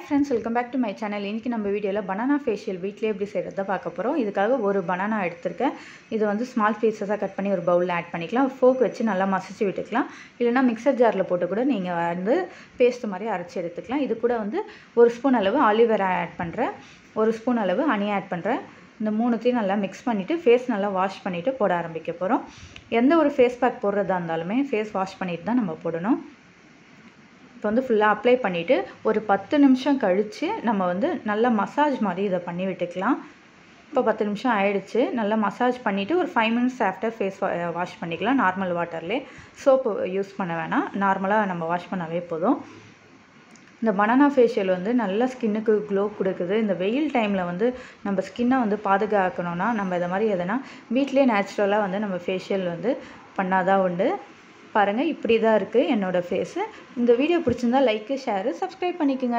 friends, welcome back to my channel. இன்னைக்கு நம்ம வீடியோல banana facial வீட்லயே எப்படி செய்யறத பார்க்க போறோம். இதுக்காக ஒரு banana எடுத்துர்க்கேன். இது வந்து ஸ்மால் பீசஸா கட் பண்ணி ஒரு பவுல்ல ஆட் பண்ணிக்கலாம். ஃபோர்க் வச்சு நல்லா மசிச்சு விட்டுக்கலாம். இல்லனா மிக்ஸர் ஜார்ல போட்டு கூட நீங்க வந்து பேஸ்ட் மாதிரி அரைச்சு எடுத்துக்கலாம். இது கூட வந்து 1 ஸ்பூன் அளவு ஆலிவ் ஆயில் ஆட் பண்றேன். 1 ஸ்பூன் அளவு ஹனி ஆட் பண்றேன். இந்த மூணுத்தையும் நல்லா மிக்ஸ் பண்ணிட்டு ஃபேஸ் நல்லா வாஷ் பண்ணிட்டு போட ஆரம்பிக்க போறோம். எந்த ஒரு ஃபேஸ் பேக் போடுறதா இருந்தாலுமே ஃபேஸ் வாஷ் பண்ணிட்டு தான் நம்ம போடணும். இப்போ வந்து ஃபுல்லா அப்ளை பண்ணிட்டு ஒரு 10 நிமிஷம் கழிச்சு நம்ம வந்து நல்ல மசாஜ் மாதிரி இத பண்ணி விட்டுக்கலாம். இப்போ 10 நிமிஷம் ஆயிடுச்சு. நல்லா மசாஜ் பண்ணிட்டு ஒரு 5 மினிட்ஸ் ஆஃப்டர் ஃபேஸ் வாஷ் பண்ணிக்கலாம். நார்மல் வாட்டர்லயே சோப் யூஸ் பண்ண வேணாம். நார்மலா நம்ம வாஷ் பண்ணாவே போதும். இந்த banana facial வந்து நல்ல ஸ்கின்னுக்கு க்ளோ கொடுக்குது. இந்த வெயில் டைம்ல வந்து நம்ம ஸ்கின்னை வந்து பாதுகாக்கணும்னா நம்ம இத மாதிரி எதனா வீட்லயே நேச்சுரலா வந்து நம்ம ஃபேஷியல் வந்து பண்ணாதான் உண்டு. பாருங்க இப்படி தான் இருக்கு என்னோட ஃபேஸ். இந்த வீடியோ பிடிச்சிருந்தா லைக், ஷேர், சப்ஸ்கிரைப் பண்ணிக்கங்க.